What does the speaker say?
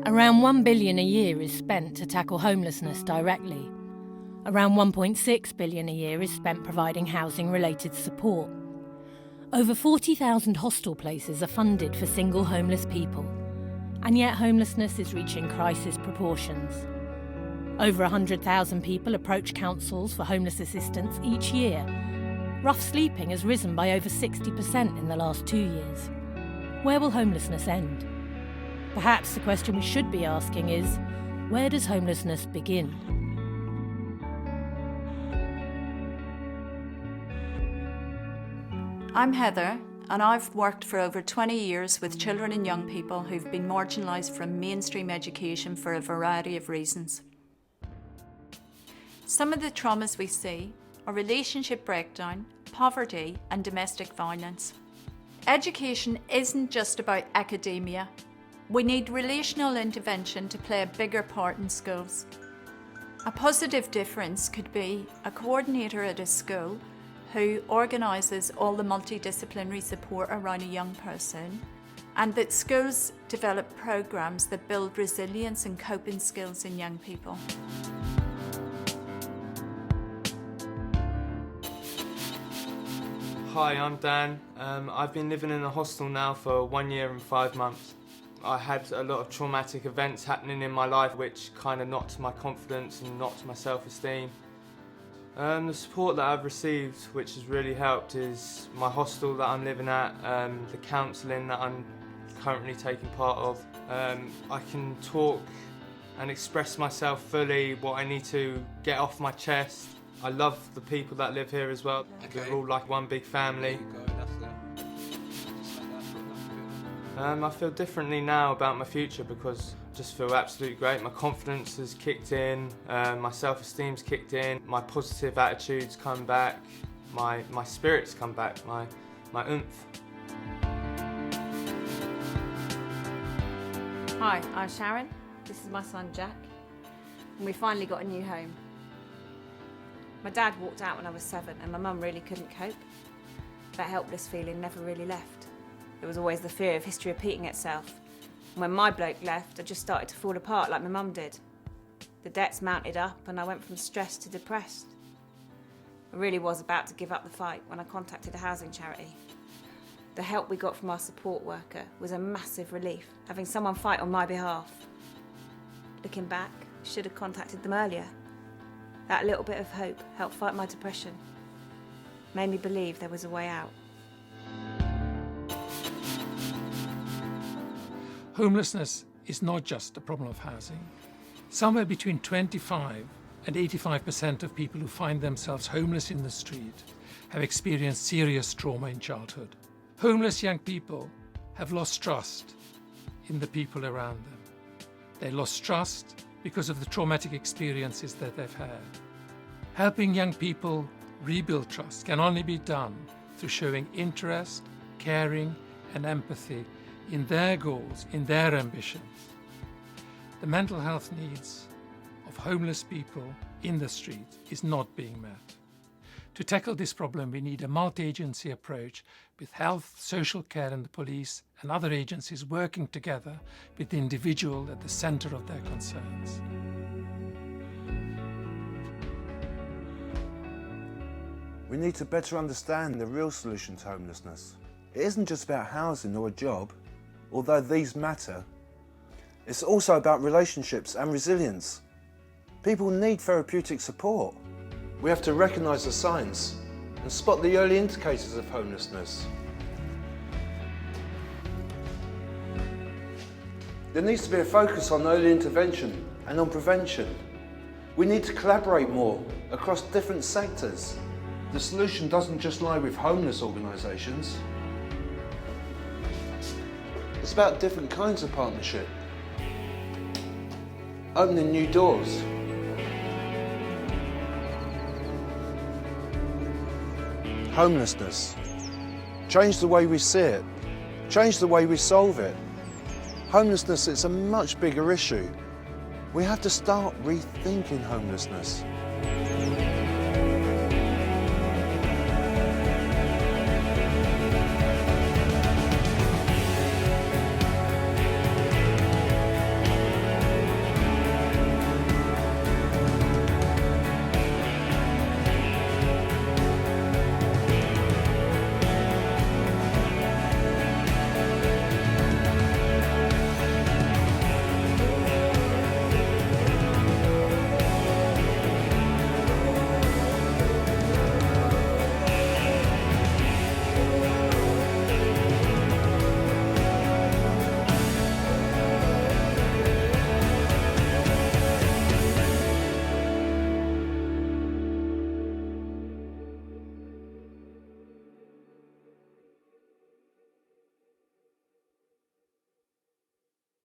Around $1 billion a year is spent to tackle homelessness directly. Around $1.6 billion a year is spent providing housing-related support. Over 40,000 hostel places are funded for single homeless people, and yet homelessness is reaching crisis proportions. Over 100,000 people approach councils for homeless assistance each year. Rough sleeping has risen by over 60% in the last 2 years. Where will homelessness end? Perhaps the question we should be asking is, where does homelessness begin? I'm Heather, and I've worked for over 20 years with children and young people who've been marginalised from mainstream education for a variety of reasons. Some of the traumas we see are relationship breakdown, poverty, and domestic violence. Education isn't just about academia. We need relational intervention to play a bigger part in schools. A positive difference could be a coordinator at a school who organises all the multidisciplinary support around a young person, and that schools develop programmes that build resilience and coping skills in young people. Hi, I'm Dan. I've been living in a hostel now for 1 year and 5 months. I had a lot of traumatic events happening in my life which kind of knocked my confidence and knocked my self-esteem. The support that I've received, which has really helped, is my hostel that I'm living at, the counselling that I'm currently taking part of. I can talk and express myself fully, what I need to get off my chest. I love the people that live here as well. Okay. We're all like one big family. I feel differently now about my future because I just feel absolutely great. My confidence has kicked in, my self-esteem's kicked in, my positive attitudes come back, my spirits come back, my oomph. Hi, I'm Sharon. This is my son Jack, and we finally got a new home. My dad walked out when I was 7 and my mum really couldn't cope. That helpless feeling never really left. There was always the fear of history repeating itself. And when my bloke left, I just started to fall apart like my mum did. The debts mounted up and I went from stressed to depressed. I really was about to give up the fight when I contacted a housing charity. The help we got from our support worker was a massive relief, having someone fight on my behalf. Looking back, I should have contacted them earlier. That little bit of hope helped fight my depression, made me believe there was a way out. Homelessness is not just a problem of housing. Somewhere between 25 and 85% of people who find themselves homeless in the street have experienced serious trauma in childhood. Homeless young people have lost trust in the people around them. They lost trust because of the traumatic experiences that they've had. Helping young people rebuild trust can only be done through showing interest, caring, and empathy in their goals, in their ambitions. The mental health needs of homeless people in the street is not being met. To tackle this problem, we need a multi-agency approach with health, social care and the police and other agencies working together with the individual at the centre of their concerns. We need to better understand the real solution to homelessness. It isn't just about housing or a job, although these matter. It's also about relationships and resilience. People need therapeutic support. We have to recognise the signs and spot the early indicators of homelessness. There needs to be a focus on early intervention and on prevention. We need to collaborate more across different sectors. The solution doesn't just lie with homeless organisations. It's about different kinds of partnership. Opening new doors. Homelessness. Change the way we see it. Change the way we solve it. Homelessness is a much bigger issue. We have to start rethinking homelessness.